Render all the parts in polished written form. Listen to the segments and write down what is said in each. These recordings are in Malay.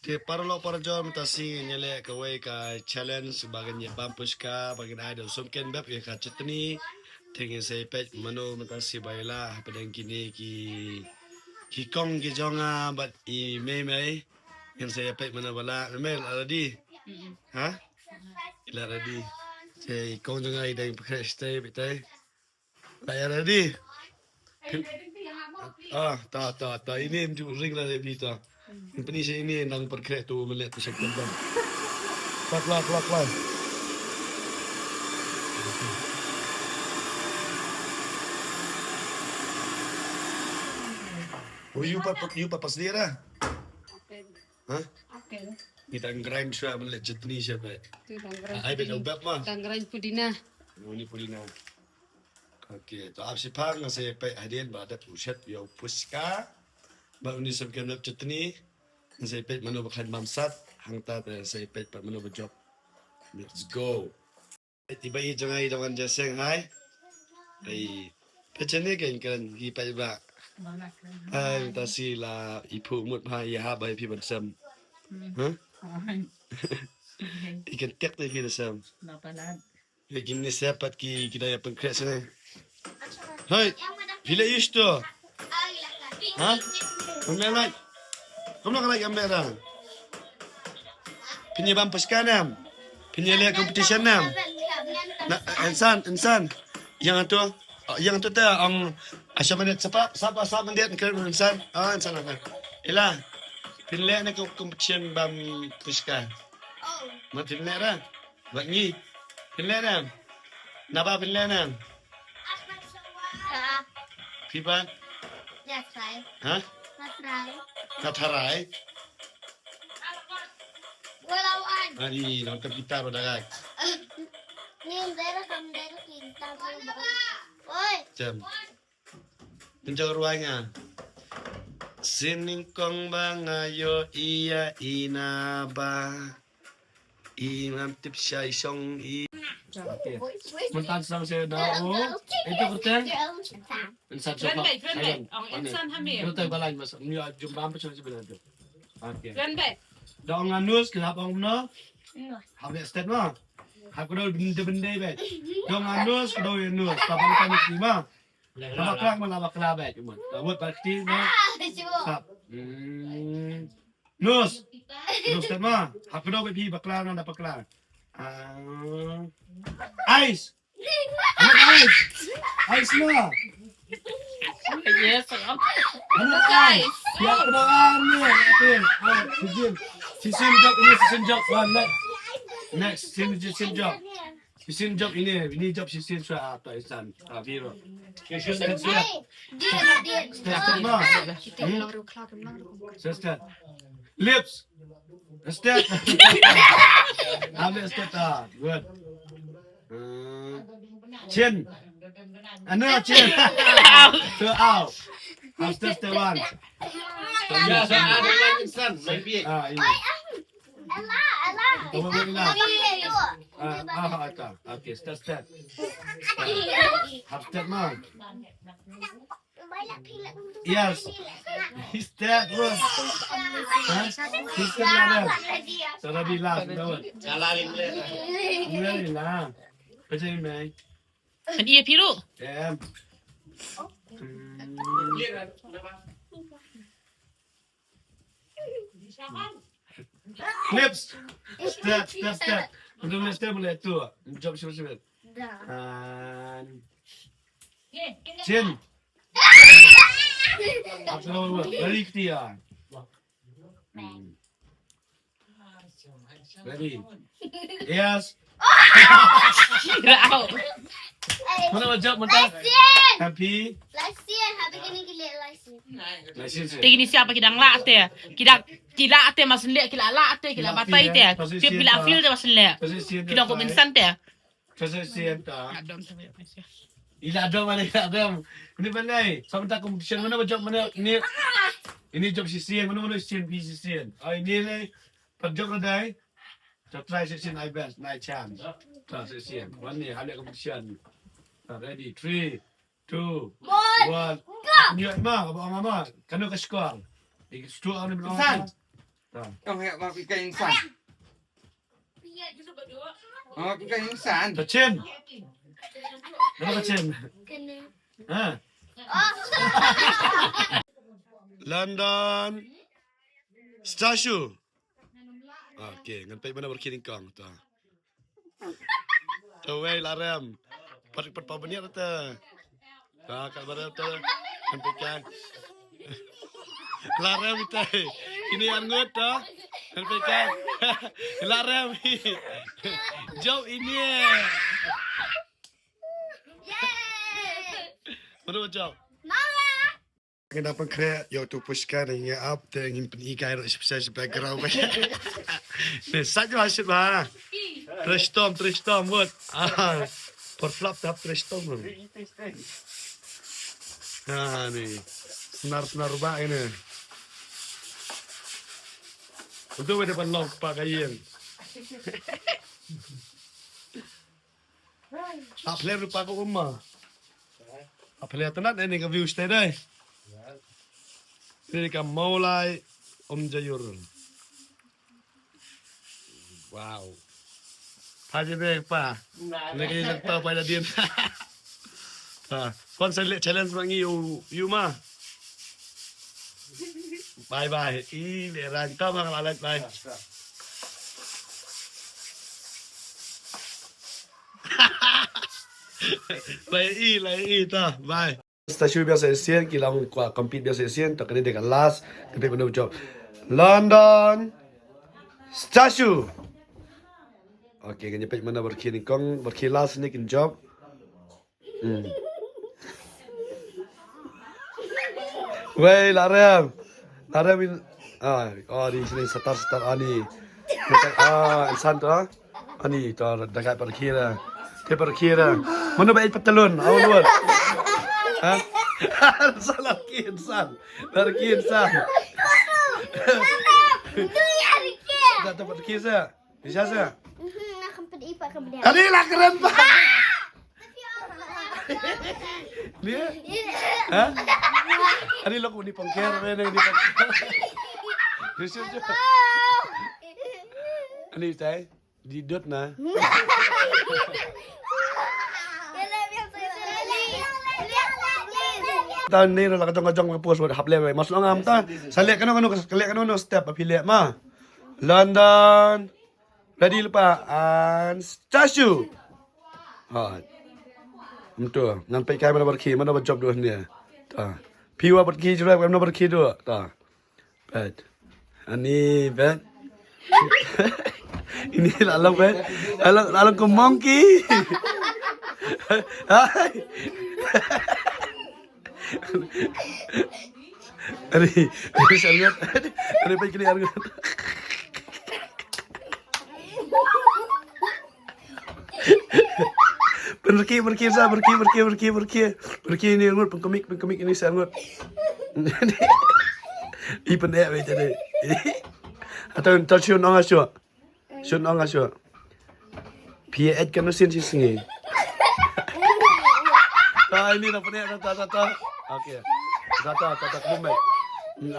Dia para jom tasi nyele kawai ka challenge bagian bampus ka bagian ada sumken bab ya ka chetni tingin saya pet mano matasi baila padang kini ki kong ki jonga bat I mei yang saya pet mana bala mel already ha ila ready saya kong jonga ida yang pakai stay betai saya ready ta ini ring lah lebih ta ini saya ini nang perkret tu melihat tu sekon bang keluar oh you pas dia dah ha kita grind sudah melihat cetni siapa ai bet ubab mah Tanggerang pudina. Ini pulina. Okey, to apsi par nga saya pai hadin ba da pusat yo puska. Ba uni sab kan lap chetni. Saya pai mano bakhan mamsat hangta saya pai pa mano job. Let's go. Tiba I jangai dawan jaseng hai. Ai pechene kan hi pai ba. Ai tasi la ipu mut ha ya ha bai pi ban sam. Huh? Ikan tek tu kita sam. Napalan. Gini siapa kita yang pengkret sini. Hai, bila isto? Ha? Kamu nak lagi ambil dah. Penyebab peskanam. Penyelihat competition nam. Insan. Yang tu ang asal menit siapa menit ke insan? Insan apa? Ila. Penyelihat nak competition bam peskan. Mat penyelihat dah. Bagi. Penyelihat. Napa penyelihat? Pipan? Ha? Natarai. Walawan. Hari nonton kita berdagang. Ni daerah kita berdagang. Oi. Jam. Tunjuk ruangnya. Siningkong bangayo iya inaba. Imam tip syai song I. Okay. Mentan sang saya dah. Itu kertas. Insan siapa? Insan hamil. Itu balai mas. Ni jumpa apa macam sebenarnya. Okay. Renbek. Dah nganus kenapa umno? Habis step mah. Aku dah benda bet. Dah nganus dah nus. Tapi kan ni mah. Lama kelak bet cuma. Buat pasti mah. Sap. Nus step mah. Aku dah pergi baklar nak baklar. Ice. Ice mah. Yes. Anak ice. Ya kedengaran ni. Season job next season job ini job season sudah apa insan Viro. Sister lips step habis step good chin chin to out after step one Ya, saya ada insan, lebih. ini okay, step. Half step mah. Yes. Step bro. Step lah. Sudah bilang, betul. Jalan Mulai lah. Macam ni. Dia piru. Dem. Clips. Step. Untuk step boleh tu. Job siapa? Chin. Absolut. Very clear. Ready. Yes. Kirau. Mana job mentah? Happy. Lasian, habis ini kita lasian. Tinggi siapa kidang lak teh. Kila ate mas lek kila lak teh kila batai teh. Kila feel teh mas lek. Kidang kok insan teh. Kesesian tak? Adam sampai apa Ila mana adam. Ini pandai. Sampai tak competition mana job mana ini job sisian mana sisian sisian. Ini ni per job ada. Job try sisian I best night chance. Tak sisian. One ni ada competition. Ready 3 2 1 Go. Ni mah mama. Kanu ke skor. Itu awak ni belum. Ông hẹn vào cái cây sản. Cái cây sản. Kecil. Berapa kecil? Kena. Ha? London Statue. Okey, ngampai mana berkiring kong tu. Tawai laram. Pat pabaniat tu. Kat mana tu? Ngampai kan. Laram itu. Ini angut tu. Ngampai kan. Laram. Jauh ini. Mana jauh? Kenapa kena yo tu pushkan yang up dengan penikai ro spesial background ba. Ni saja hasil ba. Trash storm buat. Per flop tap trash storm. Ni. Senar ba ini. Untuk ada penlong pak kayen. Apa lupa ko rumah. Apa lihat tenat ini ke view stay dai. Ini kan mulai Jayur. Wow. Haji deh pa. Ini kita tahu pada dia. Kon saya challenge mangi you mah. Bye. Ini rantau mang lalat bye. Lai ta. Bye. Stasiun biasa Asian, kilang compete biasa Asian, tak kena dekat last, kena benar job. London Statue. Okey, kan nyepek mana berkini kong, berkilas ni kin job. Wei, laram in. Di sini setar ani. Insan tu ani tu dekat berkira. Dia berkira. Mana baik petelun, awal luar. Ha? Salah insan. Lari insan. Tak dapat kisah. Bisa saya? Akan pedih pak akan pedih. Kali lah keren pak. Dia? Ha? Ani lo ni pangker, ni pangker. Kisah je. Ani tay, didot na. Tahun ni nak kacang-kacang post buat hap lewe. Masuk ngam ta. Saliak kanu step pilih mah. London. Ready lupa and statue. Betul. Nampai kai mana berki, mana berjob dua ni. Ta. Piwa berki juga, mana berki dua. Ta. Bad. Ani bad. Ini lalang bad. Lalang ke monkey. Hai. Ini sangat. Ini baik ni sangat. Berki ini sangat pengkomik ini sangat. Ipan dia macam ni. Atau tercium orang asal. Cium orang asal. PH kan nusin sini. Ini nak penik tak. Okey. Tak bumek.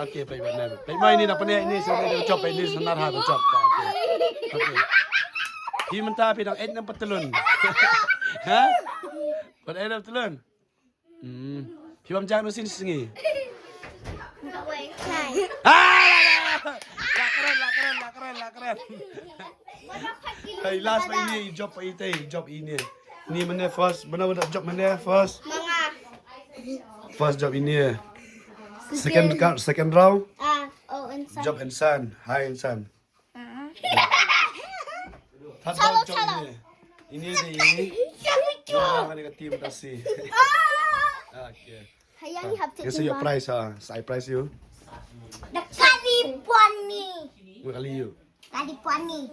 Okey, baik benar. Baik mai ini nak penik ini sebenarnya job ini senar ha job. Okey. Di mentah pidang nang petelun. Ha? Pada ada petelun. Piwam jangan mesin sengi. La keren. Hey, last ini job ini. Ini mana first? Mana job mana first? First job ini. Second round. Insan. Job insan. Hai insan. Third Chalo. round job ini. Ini. Jangan dengan tim tasi. Okay. Hayang have to. This is your price I price you. California. Kali you. California.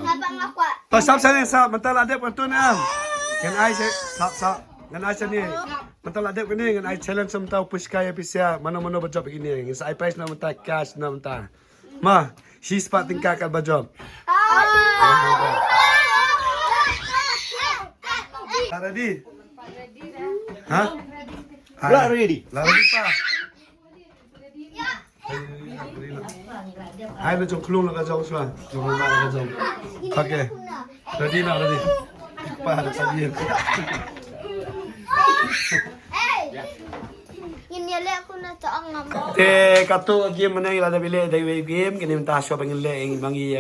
Habang ako. Sab sa mental adep kan tu na. Kan ai sab ngan ai ni. Mental adep kan ni ngan ai challenge sam tau pushkai apisia mana berjob begini. Ngis ai price na mental cash na mental. Ma, she spot tingkah kat berjob. Ready? Ha? Ready. Ready pa. Ai là trong khung là cái dòng xưa, trong ba là cái dòng. Ok, ready nào ready. Ba là sao đi? Ini lihat aku nak tak ngam. Te kato game mana yang ada bila ada game kini minta siapa yang le yang bangi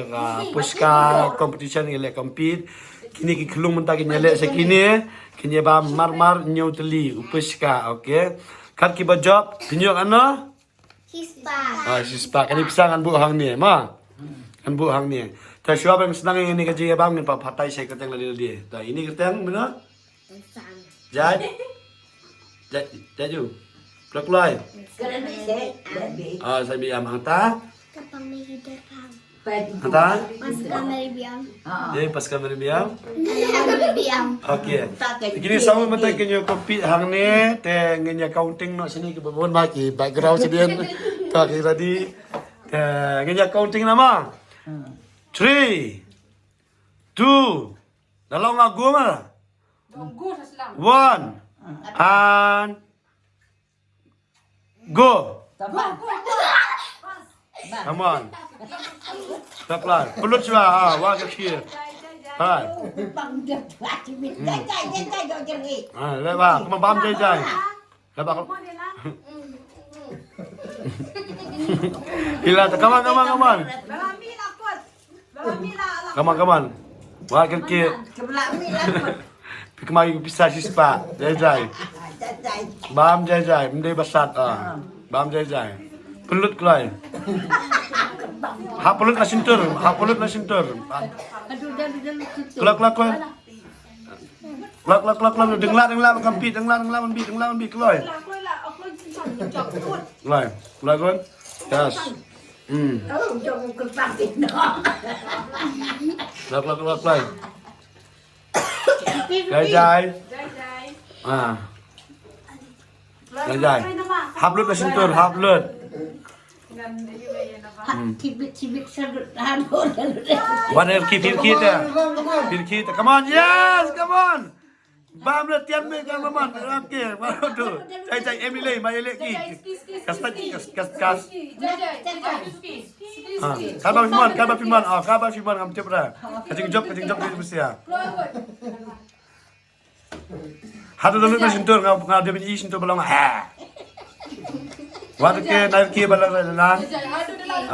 pushka competition yang le compete kini ki khulung minta kini le sekini kini ba mar nyutli pushka okay kat ki ba job tunjuk ano Hispa. sispa kini pisang kan bu hang ni ma kan bu hang ni ta siapa yang senang ini kerja bang ni pa patai saya keteng lali dia ta ini keteng mana jaj jaju Plak lai. Saya biam hanta. Kapang may hidakang. Hanta? Mas kamay biang. Pas kamera biam. Biang. Okay. Gini sama mata kenyo kopi hang ni te ngenya counting no sini ke babon ma ki background sedian. Ta ki tadi te ngenya counting nama. 3 2 Dalam ngagu mah. 1 and Go. Come on. Stop line. Pulut siya. Wag ka here. Hai. Leba. Come on, bam jay. Leba. Ila, come on. Come on. Wag ka here. Pikmay bisa sispa. Jay. Bam jay, mende basat Bam jay. Pelut kelai. Hak pelut na sintur. Kelak. Dengla kampit, dengla bi kelai. Kelai kon. Yes. Kelak. Jay. Jai. Haplut na sintur, haplut. Whatever, keep there. Come on, yes, come on. Bam le tian me kan maman. Okay, baru tu. Cai Emily, mai elek ki. Kas. Kabar firman. Kabar firman am cep dah. Kacing job di Rusia. Hadu dulu na sintur ngau dia bin sintur belong ha. Wadu ke naik ki balang lang.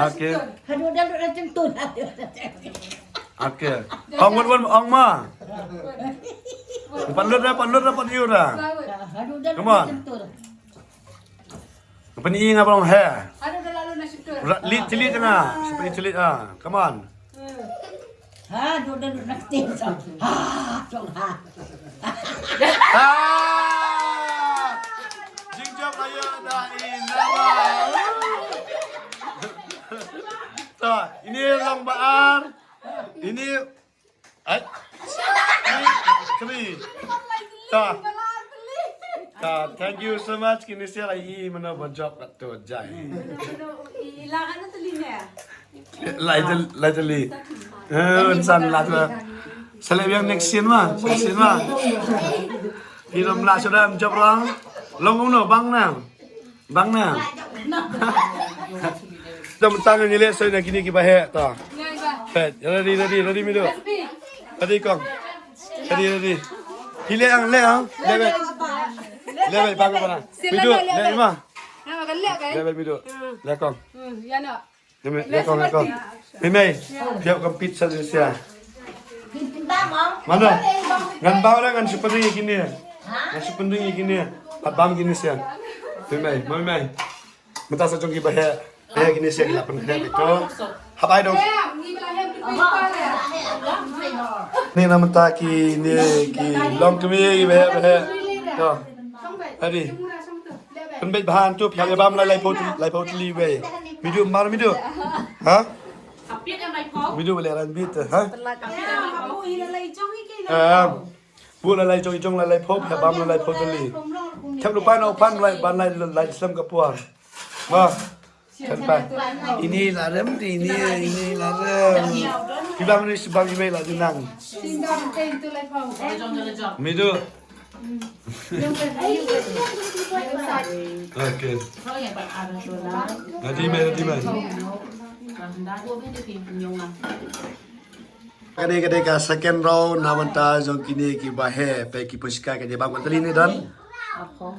Okay. Hadu dulu na sintur. Okay. Ong ma. Panlut dapat iu dah. Hadu dulu Come on. Pani nga belong ha. Hadu dulu na sintur. Cilit tengah. Seperti cilit Come on. Hadu dulu na sintur. Jingjok ayo dah nama. So, ini Long Baar. Ini kami. Thank you so much. Kini saya lagi mana berjob kat tu jai. Ilakan na tulinya. Lagi. Insan lah tu. Seleb yang next scene mah. Hidup lah sudah menjawab orang. Long no bang na. Dah mentang ni lihat saya nak kini kita bahaya ta. Ready mido. Ready kong. Ready. Hile ang le ang. Level bago pa na. Mido, le ma. Nama galak kan? Level mido. Le kong. Yan o. Le kong. Mimay, dia compete sa siya. Mana? Ngan bawa lah ngan supending gini. Ngan supending gini. Abang gini siya. Mimay. Mata sa jong bahaya. Gini siya lapan itu. Habai dong. Ni belahem di pinggir. Ni nama taki ni long kami bahaya. To. Adi. Penbet bahan tu pihak abang lai pot li we. Midu mar midu. Ha? Kapit yang mai phóng. Midu boleh ran bit ha? Kamu ilalay chong iki na. Bu lai jong lai pop pihak abang lai pot li. Thap lupa no pan lai ban lai Islam kapuan. Ma. Sampai ini larem ini larem. Kita mesti sebab email lah jenang. Sindang ten tu lay phóng. Jom. Midu. Okay. Kalau yang berada tu lah. Nanti mai. Dah gua ben dia pinjong lah. Kadang-kadang second round nawanta jong kini ki bahe pe ki puska ke bang tali ni dan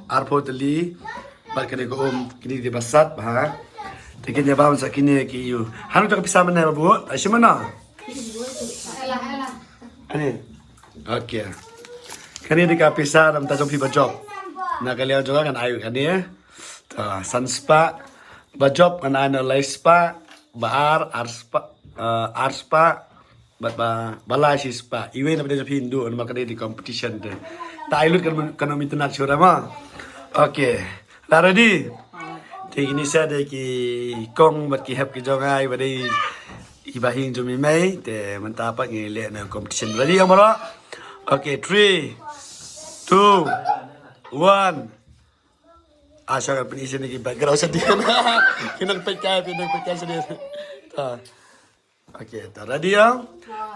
arpo tali bal kene ko kini di basat bah tikin ya bang sakini ki yu hanu tak bisa mana bu asimana ani okey kani di ka pisa dam ta jong pi bajob na kalian jong kan ayu kan ya ta sanspa bajob kan analyze pa baar arspa balai sispa event apa dia Hindu nama kena di competition deh tak ilut kan minta nak curah mah okay dah ready thì ini saya ada ki kong bat ki hap ki jongai badai ibahin jumi mai te manta apa ngi le na competition ready yang mara okay 3 2 1 asal kan penisi ni ki background sedih kena pekai sedih okay dah ready yang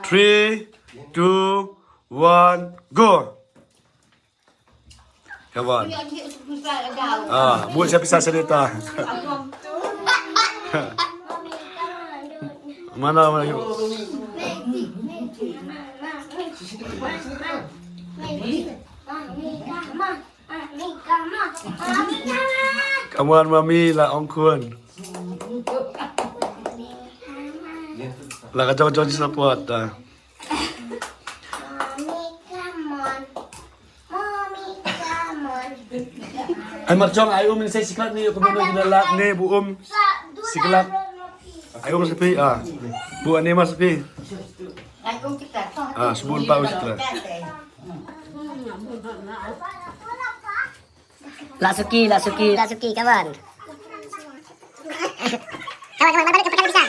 3 2 1 go come on buat siapa pisah cerita mana yuk come on mami lah ongkun lah kacau-kacau support dah ay marchong ay say siklat ni kung ano ginalak ni buom siklat ay sapi bu ani sapi subun pa siklat Lasuki, kawan. Kawan, balik ke bisa.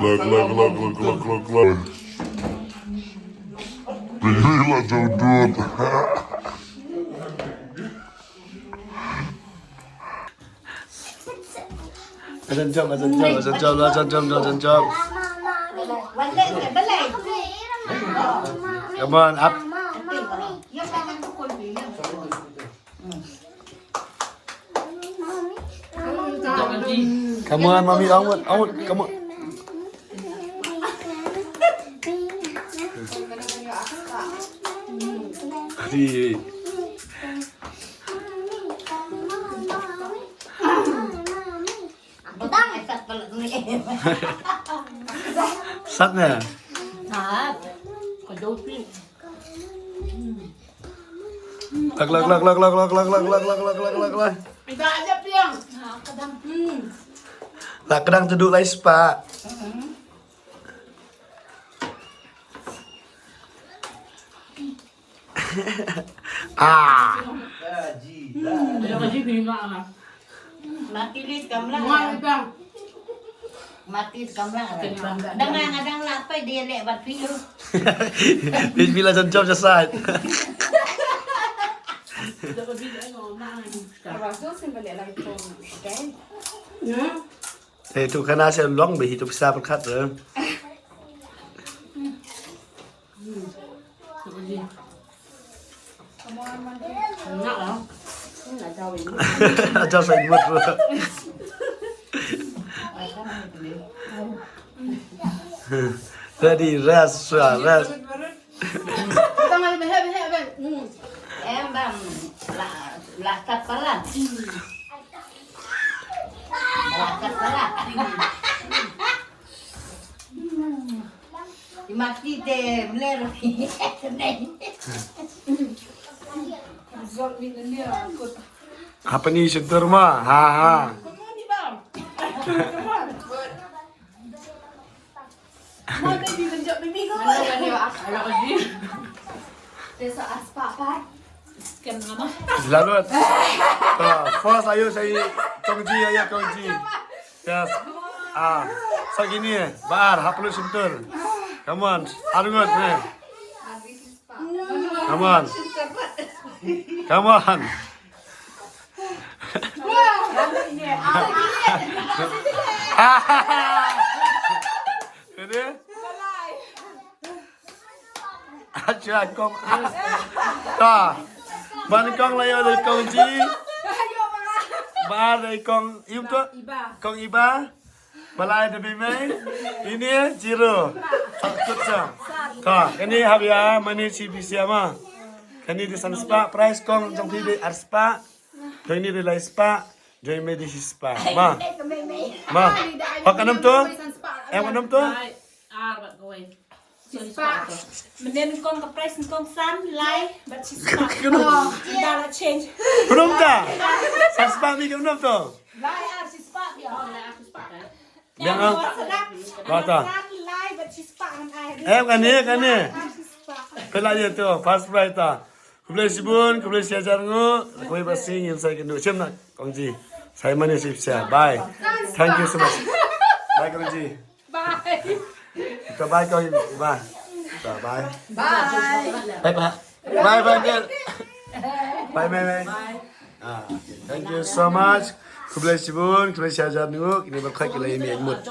Look. Bila jodoh. Azan jom. Come on, up. Come on, mommy, onward, come on. Adi. Satnya. Lak. Minta aja piang. Lah kedang duduk lais pak. Mati kamlang. Kadang lapay dia lek bat piu. Bila jom selesai. Itu karena saya long begitu bisa berkat tu. Ajar saya buat. Ready, rest. Tangan behek. Em bang lah kapalan. Mati deh, beler. Apa ni syukur mah? Ha. Lalu, first ayo saya kongji. Yes. So gini, bar, haplu sentur. Come on, arungut ni. Come on. Ini. Aja kong. Ta. Ban kong layo dari kong ji. Ba dari kong iu tu. Kong iba. Balai de bimai. Ini zero. Takut sa. Ta. Ini habia mani si bisiama. Kani di san spa price kong jong pi di ar spa. Jong ni di lai spa. Jong me di spa. Ma. Hak anam tu? Anam tu? But going. Mình con cái price con san lai but she's not. That change. Belum dah. San spa mi belum tu. Lai she's fat ya. Yang ang. Kata. Lai but she's fat and I. Kan ni. Pela dia tu, fast price ta. Kublai sibun, kublai siajar ngu, kublai basing yang saya kena. Cem nak, Kongji. Saya mana sih saya. Bye. Thank you so much. Bye Kongji. Bye. Kita bye Kongji. Bye. Bye. Bye. Bye. Bye bye. Bye bye. Thank you so much. Kublai sibun, kublai siajar ngu, kini berkait kita ini mut.